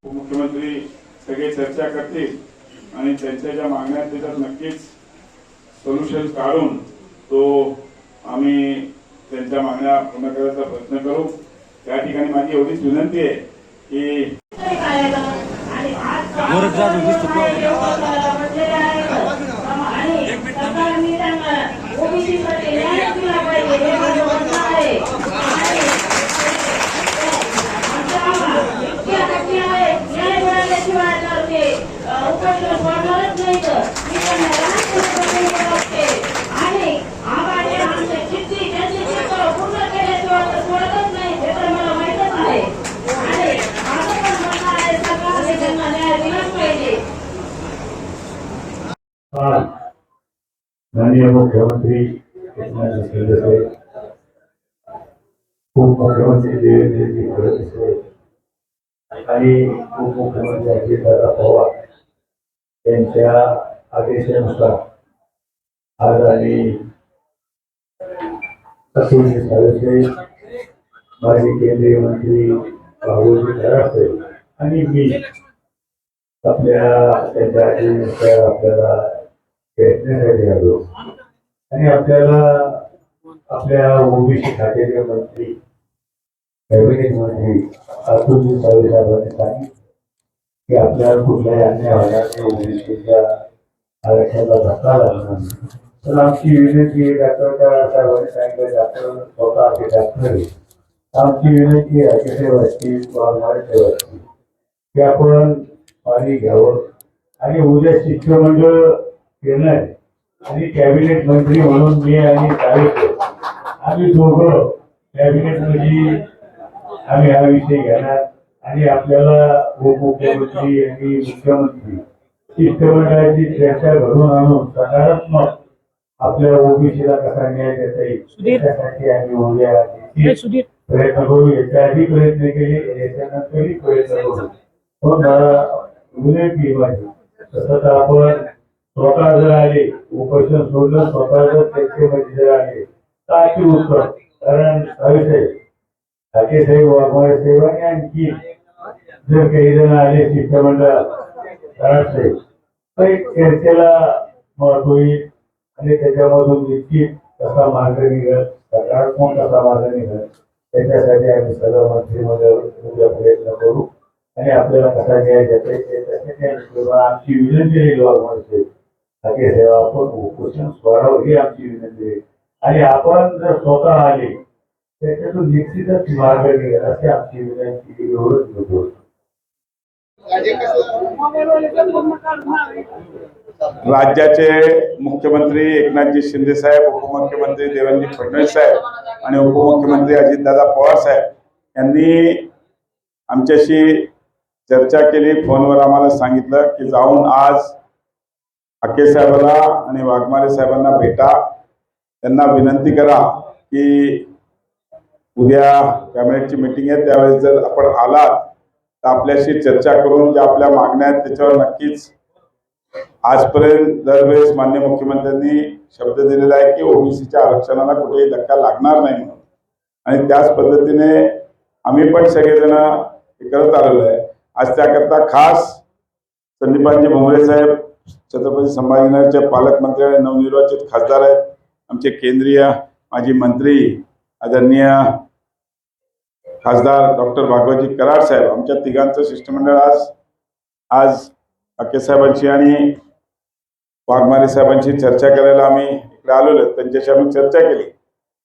मुख्यमंत्री सगळे चर्चा करतील आणि त्यांच्या ज्या मागण्या आहेत त्याच्यात नक्कीच सोल्युशन काढून तो आम्ही त्यांच्या मागण्या पूर्ण करायचा प्रयत्न करू। त्या ठिकाणी माझी एवढीच विनंती आहे की माननीय मुख्यमंत्री एकनाथ शिंदे साहेब, उपमुख्यमंत्री देवेंद्रजी फडणवीस साहेब आणि उपमुख्यमंत्री अजितदादा पवार यांच्या आदेशानुसार आज आणि अतुलजी साहेब, माजी केंद्रीय मंत्री बाबूजी कराड साहेब आणि मी त्यांच्या आदेशानुसार आपल्याला भेटण्यासाठी आलो आणि आपल्याला आपल्या ओबीसी खात्याचे मंत्री कॅबिनेट मंत्री अतुलजी साहेबांनी सांगितलं की आपल्याला कुठल्याही अन्याय होणार नाही, ओबीसीच्या आरक्षणाला धक्का लागणार नाही। तर आमची विनंती डॉक्टर साहेबांनी सांगितलं, डॉक्टर स्वतः ते डॉक्टर आहे, आमची विनंती राजेसाहेब असतील वाघमारे साहेब असतील की आपण पाणी घ्यावं आणि उद्या शिष्टमंडळ येणार आणि कॅबिनेट मंत्री म्हणून मी आणि साहेब आम्ही दोघं कॅबिनेट मध्ये आम्ही हा विषय घेणार आणि आपल्याला उपमुख्यमंत्री आणि मुख्यमंत्री शिष्टमंडळाची चर्चा घडून आणून सकारात्मक आपल्या ओबीसीला कसा न्याय देता येईल त्यासाठी आम्ही उद्या प्रयत्न करू। याच्या आधी प्रयत्न केले, याच्यानंतरही प्रयत्न करू। पण मला विनंती माझी तसं तर आपण स्वतः जर आले, उपोषण सोडलं, स्वतः जर चर्चेमध्ये जर आले तर अति उत्तम। कारण साहेब वाघमारे साहेब आणि आणखी जर काही जण आले शिष्टमंडळ साहेब तर एक चर्चेला महत्व होईल आणि त्याच्यामधून निश्चित कसा मार्ग निघेल, सकारात्मक कसा मार्ग निघेल त्याच्यासाठी आम्ही सगळं मंत्रिमंडळ उद्या प्रयत्न करू आणि आपल्याला कसा न्याय देता येईल त्याच्यासाठी आमची विनंती राहील वाघमारे साहेब सेवा आपण उपोषण सोडावं ही आमची विनंती आहे आणि आपण जर स्वतः आले त्याच्यातून निश्चितच मार्ग निघेल अशी आमची विनंती एवढंच होतो। राज्याचे मुख्यमंत्री एकनाथजी शिंदे साहेब, उपमुख्यमंत्री देवेंद्रजी फडणवीस साहेब आणि उपमुख्यमंत्री अजितदादा पवार साहेब यांनी आमच्याशी चर्चा केली। फोनवर आम्हाला सांगितलं की जाऊन आज अक्के साहेबांना आणि वाघमारे साहेबांना भेटा, त्यांना विनंती करा की उद्या कॅबिनेटची मीटिंग आहे त्यावेळेस जर आपण आलात तर आपल्याशी चर्चा करून ज्या आपल्या मागण्या आहेत त्याच्यावर नक्कीच आजपर्यंत दरवेळेस माननीय मुख्यमंत्र्यांनी शब्द दिलेला आहे की ओबीसीच्या आरक्षणाला कुठेही धक्का लागणार नाही म्हणून आणि त्याच पद्धतीने आम्ही पण सगळेजण हे करत आलेलो आहे। आज त्याकरता खास संदीपानजी भुमरे साहेब छत्रपती संभाजीनगरचे पालकमंत्री आणि नवनिर्वाचित खासदार आहेत, आमचे केंद्रीय माजी मंत्री आदरणीय खासदार डॉक्टर भागवतजी कराड साहेब, आमच्या तिघांचं शिष्टमंडळ आज अक्के साहेबांची आणि वाघमारे साहेबांची चर्चा करायला आम्ही इकडे आलेलो आहे। त्यांच्याशी आम्ही चर्चा केली।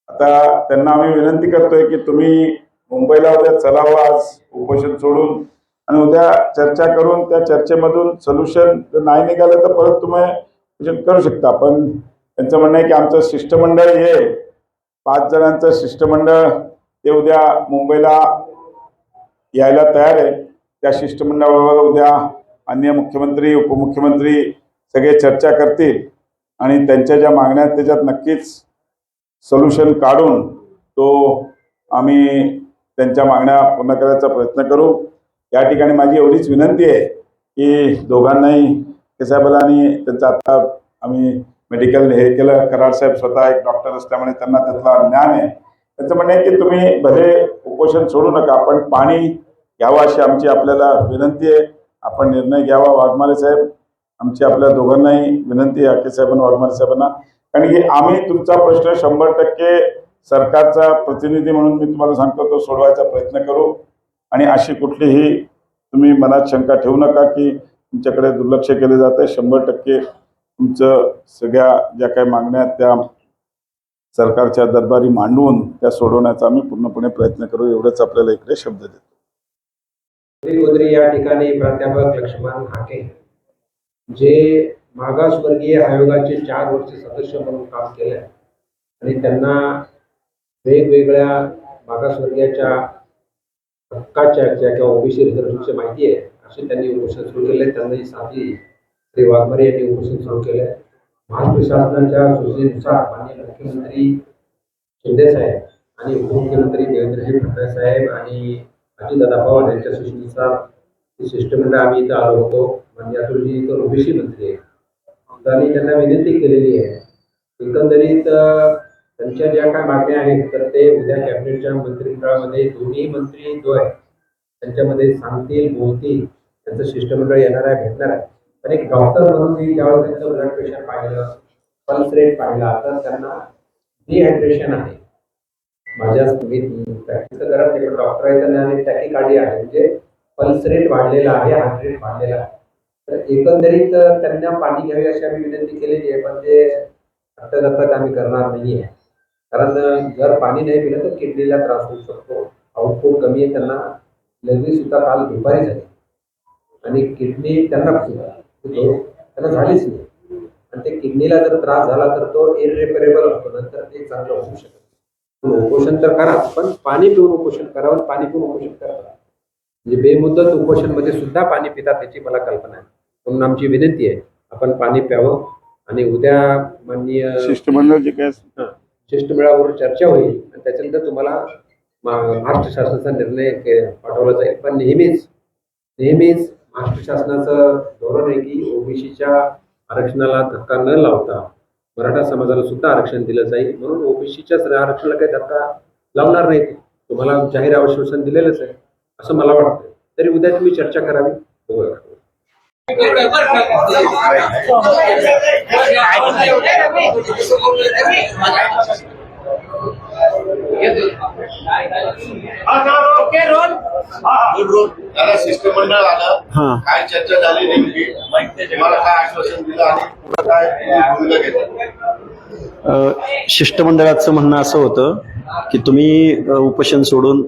आता त्यांना आम्ही विनंती करतोय की तुम्ही मुंबईला उद्या चलावं आज उपोषण सोडून आणि उद्या चर्चा करून त्या चर्चेमधून सोल्युशन जर नाही निघालं तर परत तुम्ही उपोषण करू शकता। पण त्यांचं म्हणणं आहे की आमचं शिष्टमंडळ हे 5 जणांचं शिष्टमंडळ ते उद्या मुंबईला यायला तयार आहे. त्या शिष्टमंडळाबरोबर उद्या अन्य मुख्यमंत्री उपमुख्यमंत्री सगळे चर्चा करतील आणि त्यांच्या ज्या मागण्या आहेत त्याच्यात नक्कीच सोल्युशन काढून तो आम्ही त्यांच्या मागण्या पूर्ण करायचा प्रयत्न करू. या ठिकाणी माझी एवढीच विनंती आहे की दोघांनाही केसाहेबाला आणि त्यांचं आता आम्ही मेडिकल हे केलं. कराड साहेब स्वतः एक डॉक्टर असल्यामुळे त्यांना त्यातला ज्ञान आहे. त्यांचं म्हणणं आहे की तुम्ही भले उपोषण सोडू नका, आपण पाणी घ्यावं अशी आमची आपल्याला विनंती आहे. आपण निर्णय घ्यावा. वाघमारे साहेब आमची आपल्या दोघांनाही विनंती आहे, आके साहेबांना वाघमारे साहेबांना, कारण की आम्ही तुमचा प्रश्न 100% सरकारचा प्रतिनिधी म्हणून मी तुम्हाला सांगतो तो सोडवायचा प्रयत्न करू. आणि अशी कुठलीही तुम्ही मनात शंका ठेवू नका की तुमच्याकडे दुर्लक्ष केले जात आहे. 100% तुमचं सगळ्या ज्या काही मागण्या आहेत त्या सरकारच्या दरबारी मांडून त्या सोडवण्याचा आम्ही पूर्णपणे प्रयत्न करू. एवढंच आपल्याला इकडे शब्द देतो. या ठिकाणी प्राध्यापक लक्ष्मण हाके जे मागासवर्गीय आयोगाचे 4 वर्ष सदस्य म्हणून काम केले आणि त्यांना वेगवेगळ्या मागासवर्गीयाच्या हक्काच्या किंवा ओबीसी रिझर्वेशनची माहिती आहे असे त्यांनी उपोषण सुरू केले. त्यांनाही साथी श्री वाघमारे यांनी उपोषण सुरू केले. महाराष्ट्र शासनाच्या सूचनेनुसार माननीय मुख्यमंत्री शिंदे साहेब आणि उपमुख्यमंत्री देवेंद्रजी फडणवीस साहेब आणि अजितदादा पवार यांच्या सूचनेनुसार शिष्टमंडळ आम्ही इथं आलो होतो. म्हणजे अतुलजी इथं ओबीसी मंत्री आहे. त्यांनी त्यांना विनंती केलेली आहे. एकंदरीत त्यांच्या ज्या काय मागण्या आहेत तर ते उद्या कॅबिनेटच्या मंत्रिमंडळामध्ये दोन्ही मंत्री जो आहे त्यांच्यामध्ये सांगतील, बोलतील. त्यांचं शिष्टमंडळ येणार आहे, भेटणार आहे. पण एक डॉक्टर म्हणून मी ज्यावेळेस त्यांचं ब्लड प्रेशर पाहिलं, पल्स रेट पाहिला तर त्यांना डिहायड्रेशन आहे. माझ्या प्रॅक्टिस करत एक डॉक्टर आहे त्यांना टॅकिकार्डिया आहे, म्हणजे पल्स रेट वाढलेला आहे, हार्ट रेट वाढलेला आहे. तर एकंदरीत त्यांना पाणी घ्यावे अशी आम्ही विनंती केलेली आहे. पण ते आता आम्ही करणार नाही आहे, कारण जर पाणी नाही पिलं तर किडनीला त्रास होऊ शकतो. आउटपुट कमी आहे. त्यांना लघवी सुद्धा काल दुपारी झाली आणि किडनी त्यांना झालीच नाही. आणि ते किडनीला जर त्रास झाला तर तो इरिपेरेबल असतो, नंतर ते चांगलं होऊ शकत. उपोषण तर करा, पण पाणी पिऊन उपोषण करावं. पाणी पिऊन उपोषण करा, म्हणजे बेमुदत उपोषण मध्ये सुद्धा पाणी पितात त्याची मला कल्पना आहे. म्हणून आमची विनंती आहे आपण पाणी प्यावं. आणि उद्या माननीय शिष्टमंडळ जे काय शिष्टमंडळावर चर्चा होईल आणि त्याच्यानंतर तुम्हाला महाराष्ट्र शासनाचा निर्णय पाठवला जाईल. पण नेहमीच महाराष्ट्र शासनाचं धोरण आहे की ओबीसीच्या आरक्षणाला धक्का न लावता मराठा समाजाला सुद्धा आरक्षण दिलं जाईल. म्हणून ओबीसीच्याच आरक्षणाला काही धक्का लावणार नाही. तुम्हाला जाहीर आश्वासन दिलेलंच आहे असं मला वाटतं. तरी उद्या तुम्ही चर्चा करावी. शिष्टमंडळ आलं, काय चर्चा झाली नेमकी, तुम्हाला काय आश्वासन दिलं आणि पुढे काय भूमिका घेतली? शिष्टमंडळाचं म्हणणं असं होतं की तुम्ही उपोषण सोडून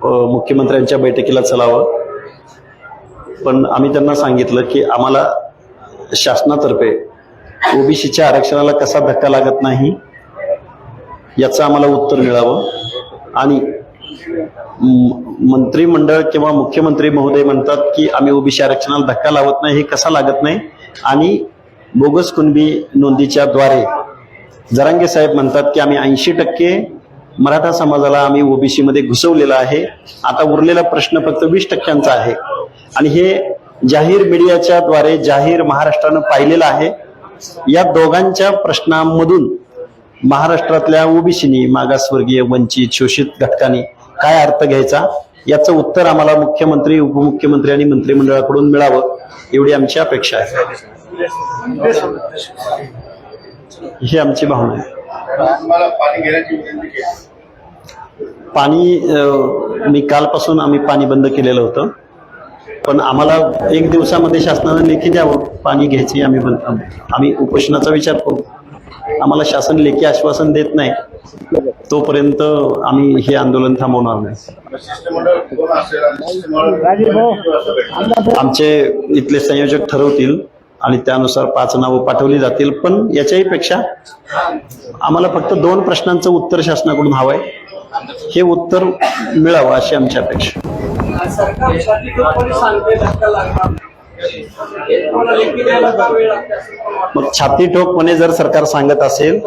मुख्यमंत्र्यांच्या बैठकीला चलावं. पण आम्ही त्यांना सांगितलं की आम्हाला शासनातर्फे ओबीसीच्या आरक्षणाला कसा धक्का लागत नाही याचं आम्हाला उत्तर मिळावं. आणि मंत्रिमंडळ किंवा मुख्यमंत्री महोदय म्हणतात की आम्ही ओबीसी आरक्षणाला धक्का लावत नाही, हे कसा लागत नाही. आणि बोगस कुणबी नोंदीच्या द्वारे जरांगे साहेब म्हणतात की आम्ही 80% मराठा समाजाला आम्ही ओबीसी मध्ये घुसवलेला आहे. आता उरलेला प्रश्न फक्त 20% आहे. आणि हे जाहीर मीडियाच्या द्वारे जाहीर महाराष्ट्रानं पाहिलेलं आहे. या दोघांच्या प्रश्नांमधून महाराष्ट्रातल्या ओबीसीनी, मागासवर्गीय, वंचित, शोषित घटकांनी काय अर्थ घ्यायचा याचं उत्तर आम्हाला मुख्यमंत्री, उपमुख्यमंत्री आणि मंत्रिमंडळाकडून मिळावं एवढी आमची अपेक्षा आहे. ही आमची भावना आहे. तुम्हाला पाणी घेण्याची विनंती केली. पाणी मी कालपासून आम्ही पाणी बंद केलेलं होतं. पण आम्हाला 1 दिवसामध्ये शासनानं लेखी द्यावं पाणी घ्यायची. आम्ही उपोषणाचा विचार करू. आम्हाला शासन लेखी आश्वासन देत नाही तोपर्यंत आम्ही हे आंदोलन थांबवणार नाही. शिष्टमंडळ कोण असेल आणि शिष्टमंडळ आमचे इथले संयोजक ठरवतील आणि त्यानुसार 5 नावं पाठवली जातील. पण याच्याही पेक्षा आम्हाला फक्त 2 प्रश्नांचं उत्तर शासनाकडून हवंय. हे उत्तर मिळावं अशी आमची अपेक्षा. सरकार छातीपणी सांगते धक्का लागणार. हे तुम्हाला लेखी द्यायला का वेळ लागते असं तुम्हाला वाटतं? मग छाती ठोकपणे जर सरकार सांगत असेल,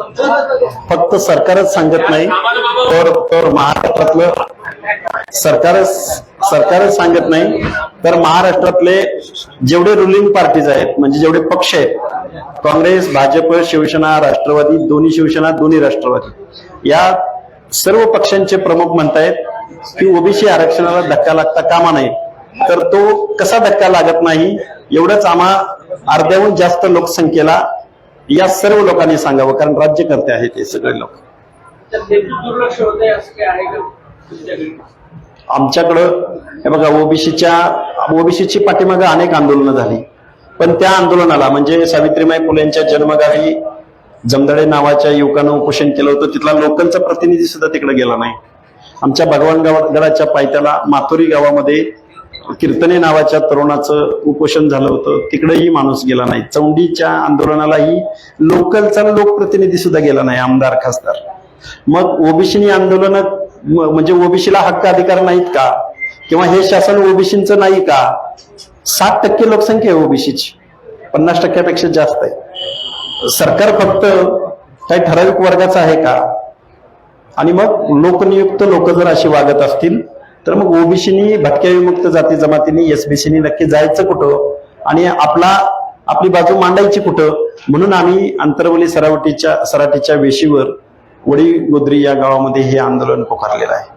फक्त सरकारच सांगत नाही तर महाराष्ट्रातलं सरकारच सांगत नाही तर महाराष्ट्रातले जेवढे रुलिंग पार्टीज आहेत, म्हणजे जेवढे पक्ष आहेत, काँग्रेस, भाजप, शिवसेना, राष्ट्रवादी, दोन्ही शिवसेना, दोन्ही राष्ट्रवादी, या सर्व पक्षांचे प्रमुख म्हणतायत की ओबीसी आरक्षणाला धक्का लागता कामा नये. तर तो कसा धक्का लागत नाही एवढंच आम्हा अर्ध्याहून जास्त लोकसंख्येला या सर्व लोकांनी सांगावं, कारण राज्यकर्ते आहेत हे सगळे लोक. तर ते दुर्लक्ष होतंय असं काय आहे का तुमच्याकडे? आमच्याकडं हे बघा, ओबीसीची पाठीमागे अनेक आंदोलनं झाली, पण त्या आंदोलनाला म्हणजे सावित्रीबाई फुले यांच्या जन्मगावी जमदडे नावाच्या युवकानं उपोषण केलं होतं, तिथला लोकलचा प्रतिनिधी सुद्धा तिकडे गेला नाही. आमच्या भगवानगडाच्या पायथ्याला माथुरी गावामध्ये कीर्तने नावाच्या तरुणाचं उपोषण झालं होतं, तिकडेही माणूस गेला नाही. चौंडीच्या आंदोलनालाही लोकलचा लोकप्रतिनिधी सुद्धा गेला नाही, आमदार खासदार. मग ओबीसीनी आंदोलन म्हणजे ओबीसीला हक्क अधिकार नाहीत का, किंवा हे शासन ओबीसीचं नाही का? 7% लोकसंख्या आहे ओबीसीची, 50% जास्त आहे. सरकार फक्त काही ठराविक वर्गाचं आहे का? आणि मग लोकनियुक्त लोक जर अशी वागत असतील तर मग ओबीसीनी, भटक्या विमुक्त जाती जमातींनी, एसबीसीनी नक्की जायचं कुठं आणि आपली बाजू मांडायची कुठं? म्हणून आम्ही आंतरवली सराटीच्या वेशीवर वडी गोद्री या गावामध्ये हे आंदोलन पुकारलेलं आहे.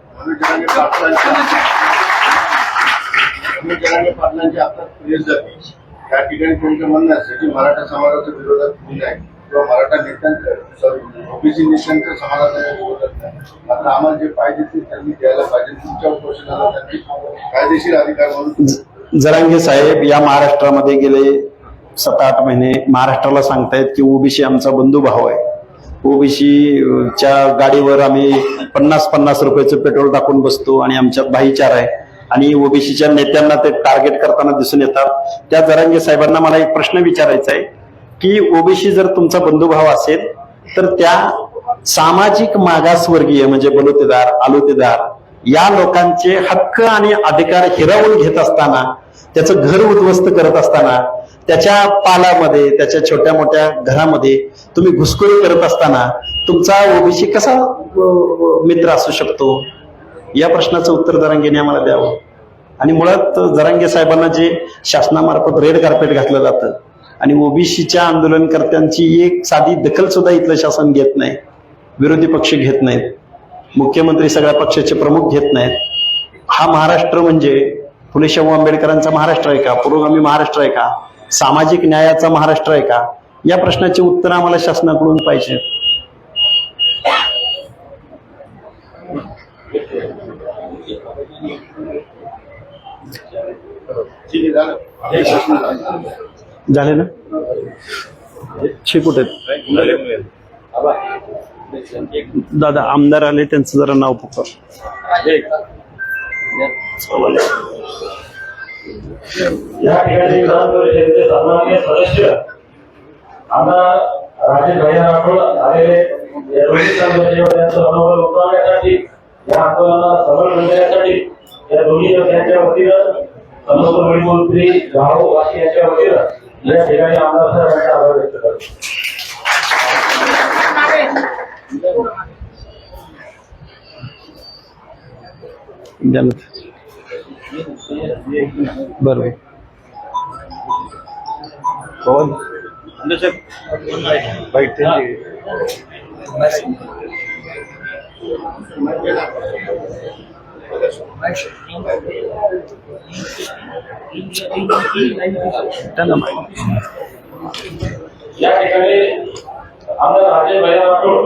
पाटलांची आता प्रेस जाते त्या ठिकाणी तुमचं म्हणणं असतं की मराठा समाजाच्या विरोधात तुम्ही नाही किंवा मराठा नेत्यांचं, ओबीसी नेत्यांच्या समाजाच्या विरोधात नाही. मात्र आम्हाला जे पाहिजे ते त्यांनी द्यायला पाहिजे. तुमच्या उपोषणाला त्यांनी कायदेशीर अधिकार म्हणून जरांगे साहेब या महाराष्ट्रामध्ये गेले 7-8 महिने महाराष्ट्राला सांगतायत की ओबीसी आमचा बंधू भाव आहे. ओबीसीच्या गाडीवर आम्ही 50-50 रुपयाचं पेट्रोल टाकून बसतो आणि आमच्यात भाईचारा आहे, आणि ओबीसीच्या नेत्यांना ते टार्गेट करताना दिसून येतात. त्या जरांगे साहेबांना मला एक प्रश्न विचारायचा आहे की ओबीसी जर तुमचा बंधुभाव असेल तर त्या सामाजिक मागासवर्गीय म्हणजे बलुतेदार, आलुतेदार या लोकांचे हक्क आणि अधिकार हिरावून घेत असताना, त्याचं घर उद्ध्वस्त करत असताना, त्याच्या पालामध्ये, त्याच्या छोट्या मोठ्या घरामध्ये तुम्ही घुसखोरी करत असताना तुमचा ओबीसी कसा मित्र असू शकतो? या प्रश्नाचं उत्तर जरांगेने आम्हाला द्यावं. आणि मुळात जरांगे साहेबांना जे शासनामार्फत रेड कार्पेट घातलं जातं आणि ओबीसीच्या आंदोलनकर्त्यांची एक साधी दखल सुद्धा इथलं शासन घेत नाही, विरोधी पक्ष घेत नाहीत, मुख्यमंत्री सगळ्या पक्षाचे प्रमुख घेत नाहीत. हा महाराष्ट्र म्हणजे फुले शाहू आंबेडकरांचा महाराष्ट्र आहे का? पुरोगामी महाराष्ट्र आहे का? सामाजिक न्यायाचा महाराष्ट्र आहे का? या प्रश्नाचे उत्तर आम्हाला शासनाकडून पाहिजे. झाले ना? कुठे दादा आमदार आले, त्यांचं जरा नाव पुकार. या ठिकाणी विधान परिषदेचे सन्माननीय सदस्य आमदार राजेश भैया राठोड आलेले या दोन्ही त्यांचं मनोबल उठवण्यासाठी, या आंदोलनाला सबळ करण्यासाठी या दोन्ही नेत्यांच्या वतीनं, समस्त वडीलगोत्री गाववासी यांच्या वतीनं या ठिकाणी आमदार साहेबांचा आभार व्यक्त करतो. बरोबर. या ठिकाणी आमदार राजेश भैया राठोड